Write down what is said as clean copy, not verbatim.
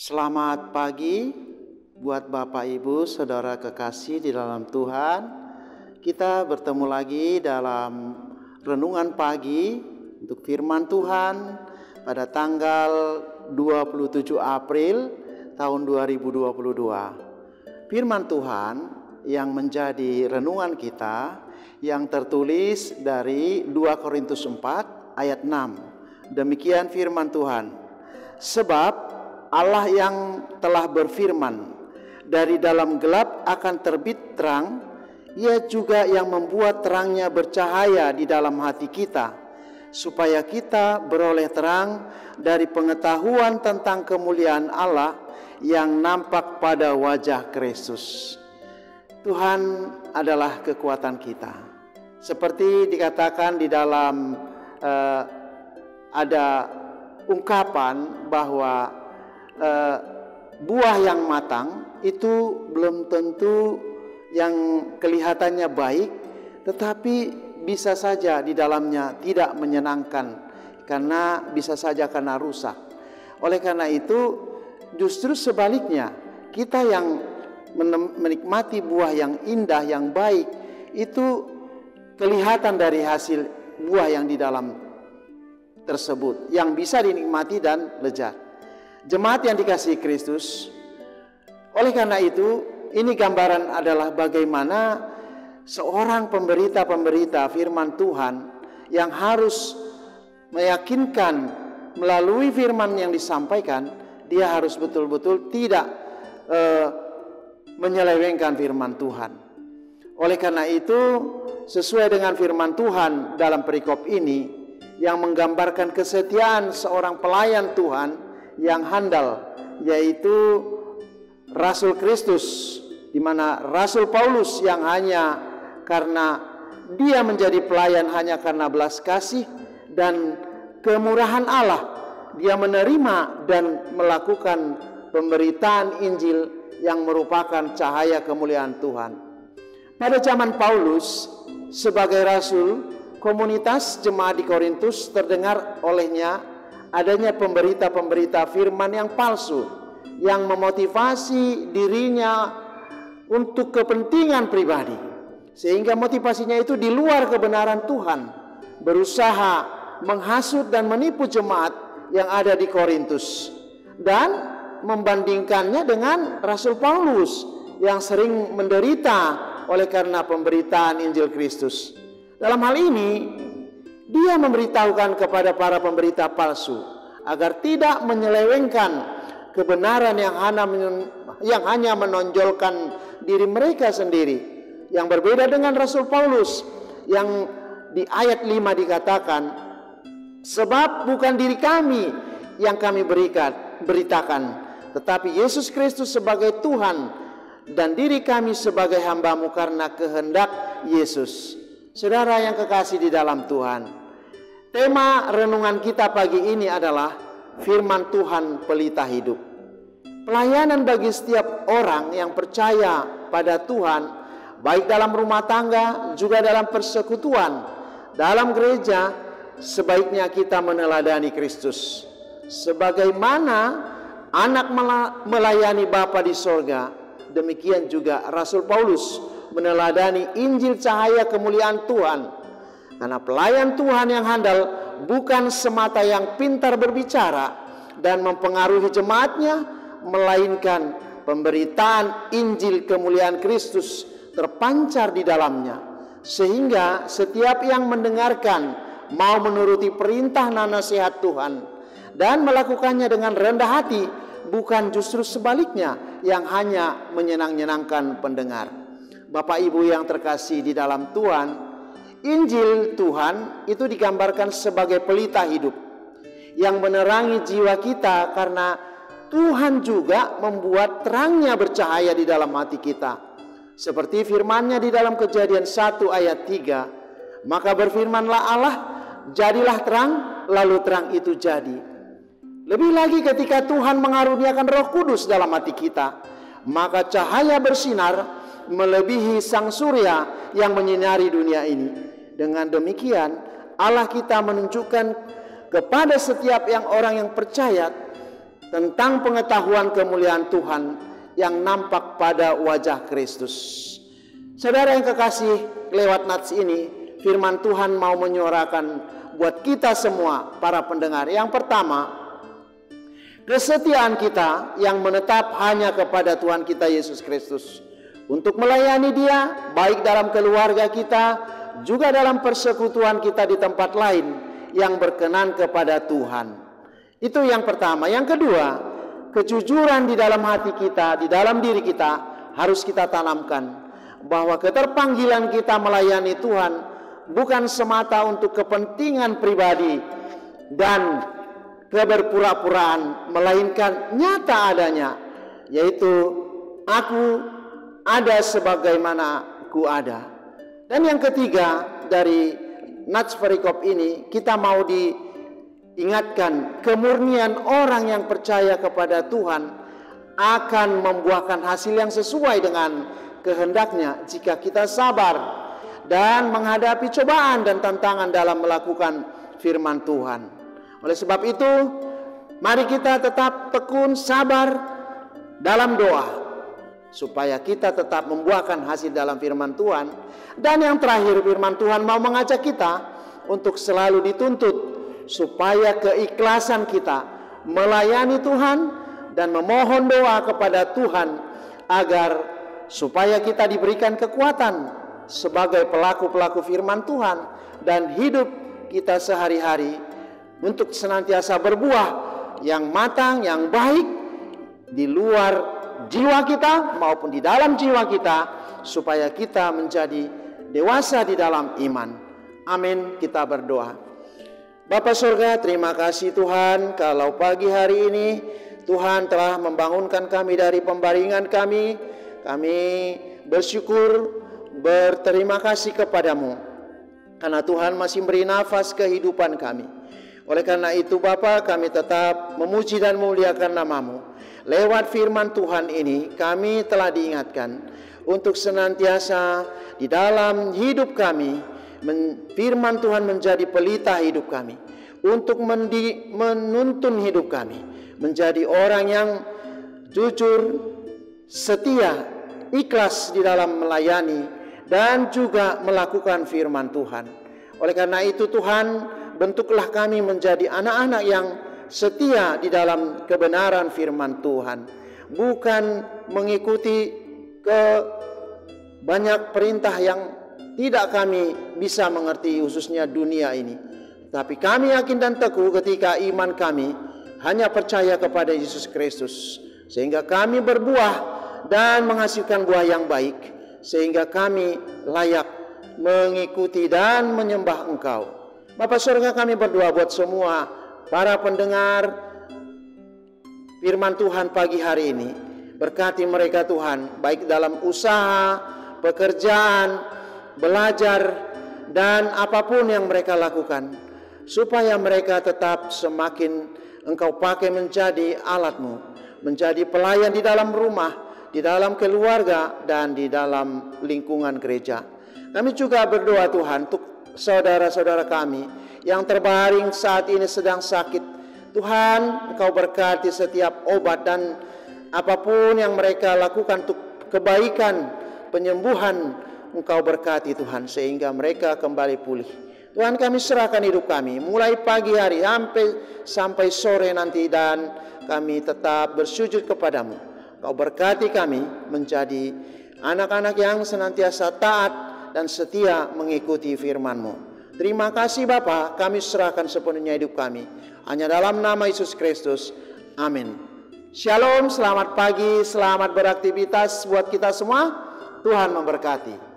Selamat pagi buat Bapak Ibu, Saudara kekasih di dalam Tuhan. Kita bertemu lagi dalam renungan pagi untuk firman Tuhan pada tanggal 27 April tahun 2022. Firman Tuhan yang menjadi renungan kita yang tertulis dari 2 Korintus 4 ayat 6. Demikian firman Tuhan. Sebab Allah yang telah berfirman, dari dalam gelap akan terbit terang, Ia juga yang membuat terangnya bercahaya di dalam hati kita, supaya kita beroleh terang dari pengetahuan tentang kemuliaan Allah yang nampak pada wajah Kristus. Tuhan adalah kekuatan kita. Seperti dikatakan di dalam ada ungkapan bahwa buah yang matang itu belum tentu yang kelihatannya baik, tetapi bisa saja di dalamnya tidak menyenangkan, karena bisa saja karena rusak. Oleh karena itu, justru sebaliknya, kita yang menikmati buah yang indah, yang baik, itu kelihatan dari hasil buah yang di dalam tersebut, yang bisa dinikmati dan lezat. Jemaat yang dikasihi Kristus, oleh karena itu, ini gambaran adalah bagaimana seorang pemberita firman Tuhan yang harus meyakinkan melalui firman yang disampaikan, dia harus betul-betul tidak menyelewengkan firman Tuhan. Oleh karena itu, sesuai dengan firman Tuhan dalam perikop ini yang menggambarkan kesetiaan seorang pelayan Tuhan yang handal, yaitu Rasul Kristus, di mana Rasul Paulus yang hanya karena dia menjadi pelayan hanya karena belas kasih dan kemurahan Allah, dia menerima dan melakukan pemberitaan Injil yang merupakan cahaya kemuliaan Tuhan. Pada zaman Paulus sebagai rasul, komunitas jemaat di Korintus terdengar olehnya adanya pemberita-pemberita firman yang palsu, yang memotivasi dirinya untuk kepentingan pribadi, sehingga motivasinya itu di luar kebenaran Tuhan, berusaha menghasut dan menipu jemaat yang ada di Korintus, dan membandingkannya dengan Rasul Paulus yang sering menderita oleh karena pemberitaan Injil Kristus. Dalam hal ini, dia memberitahukan kepada para pemberita palsu agar tidak menyelewengkan kebenaran yang hanya menonjolkan diri mereka sendiri, yang berbeda dengan Rasul Paulus yang di ayat 5 dikatakan, sebab bukan diri kami yang kami beritakan, tetapi Yesus Kristus sebagai Tuhan dan diri kami sebagai hamba-Mu karena kehendak Yesus. Saudara yang kekasih di dalam Tuhan, tema renungan kita pagi ini adalah firman Tuhan pelita hidup. Pelayanan bagi setiap orang yang percaya pada Tuhan, baik dalam rumah tangga juga dalam persekutuan, dalam gereja, sebaiknya kita meneladani Kristus. Sebagaimana anak melayani Bapa di sorga, demikian juga Rasul Paulus meneladani Injil cahaya kemuliaan Tuhan. Karena pelayan Tuhan yang handal bukan semata yang pintar berbicara dan mempengaruhi jemaatnya, melainkan pemberitaan Injil kemuliaan Kristus terpancar di dalamnya, sehingga setiap yang mendengarkan mau menuruti perintah dan nasihat Tuhan dan melakukannya dengan rendah hati, bukan justru sebaliknya yang hanya menyenangkan pendengar. Bapak Ibu yang terkasih di dalam Tuhan, Injil Tuhan itu digambarkan sebagai pelita hidup yang menerangi jiwa kita, karena Tuhan juga membuat terangnya bercahaya di dalam hati kita. Seperti firman-Nya di dalam Kejadian 1 ayat 3, maka berfirmanlah Allah, jadilah terang, lalu terang itu jadi. Lebih lagi ketika Tuhan mengaruniakan Roh Kudus dalam hati kita, maka cahaya bersinar melebihi sang surya yang menyinari dunia ini. Dengan demikian, Allah kita menunjukkan kepada setiap orang yang percaya tentang pengetahuan kemuliaan Tuhan yang nampak pada wajah Kristus. Saudara yang kekasih, lewat nats ini firman Tuhan mau menyuarakan buat kita semua para pendengar. Yang pertama, kesetiaan kita yang menetap hanya kepada Tuhan kita Yesus Kristus. Untuk melayani Dia, baik dalam keluarga kita, juga dalam persekutuan kita di tempat lain yang berkenan kepada Tuhan. Itu yang pertama. Yang kedua, kejujuran di dalam hati kita, di dalam diri kita harus kita tanamkan. Bahwa keterpanggilan kita melayani Tuhan bukan semata untuk kepentingan pribadi dan keberpura-puraan, melainkan nyata adanya, yaitu aku ada sebagaimana ku ada. Dan yang ketiga, dari nats perikop ini kita mau diingatkan, kemurnian orang yang percaya kepada Tuhan akan membuahkan hasil yang sesuai dengan kehendaknya jika kita sabar dan menghadapi cobaan dan tantangan dalam melakukan firman Tuhan. Oleh sebab itu, mari kita tetap tekun sabar dalam doa supaya kita tetap membuahkan hasil dalam firman Tuhan. Dan yang terakhir, firman Tuhan mau mengajak kita untuk selalu dituntut supaya keikhlasan kita melayani Tuhan dan memohon doa kepada Tuhan agar supaya kita diberikan kekuatan sebagai pelaku-pelaku firman Tuhan dan hidup kita sehari-hari untuk senantiasa berbuah yang matang, yang baik di luar jiwa kita maupun di dalam jiwa kita, supaya kita menjadi dewasa di dalam iman. Amin. Kita berdoa. Bapa surga, terima kasih Tuhan kalau pagi hari ini Tuhan telah membangunkan kami dari pembaringan kami. Kami bersyukur, berterima kasih kepadamu karena Tuhan masih beri nafas kehidupan kami. Oleh karena itu Bapa, kami tetap memuji dan memuliakan namamu. Lewat firman Tuhan ini kami telah diingatkan untuk senantiasa di dalam hidup kami, firman Tuhan menjadi pelita hidup kami, untuk menuntun hidup kami menjadi orang yang jujur, setia, ikhlas di dalam melayani dan juga melakukan firman Tuhan. Oleh karena itu Tuhan, bentuklah kami menjadi anak-anak yang setia di dalam kebenaran firman Tuhan, bukan mengikuti ke banyak perintah yang tidak kami bisa mengerti, khususnya dunia ini. Tapi kami yakin dan teguh ketika iman kami hanya percaya kepada Yesus Kristus, sehingga kami berbuah dan menghasilkan buah yang baik, sehingga kami layak mengikuti dan menyembah Engkau. Bapa surga, kami berdoa buat semua para pendengar firman Tuhan pagi hari ini. Berkati mereka Tuhan, baik dalam usaha, pekerjaan, belajar, dan apapun yang mereka lakukan, supaya mereka tetap semakin Engkau pakai menjadi alat-Mu, menjadi pelayan di dalam rumah, di dalam keluarga, dan di dalam lingkungan gereja. Kami juga berdoa Tuhan untuk saudara-saudara kami yang terbaring saat ini sedang sakit. Tuhan, Engkau berkati setiap obat dan apapun yang mereka lakukan untuk kebaikan, penyembuhan, Engkau berkati Tuhan, sehingga mereka kembali pulih. Tuhan, kami serahkan hidup kami mulai pagi hari sampai sore nanti, dan kami tetap bersujud kepadamu. Kau berkati kami menjadi anak-anak yang senantiasa taat dan setia mengikuti firman-Mu. Terima kasih Bapa, kami serahkan sepenuhnya hidup kami hanya dalam nama Yesus Kristus. Amin. Shalom, selamat pagi, selamat beraktivitas buat kita semua. Tuhan memberkati.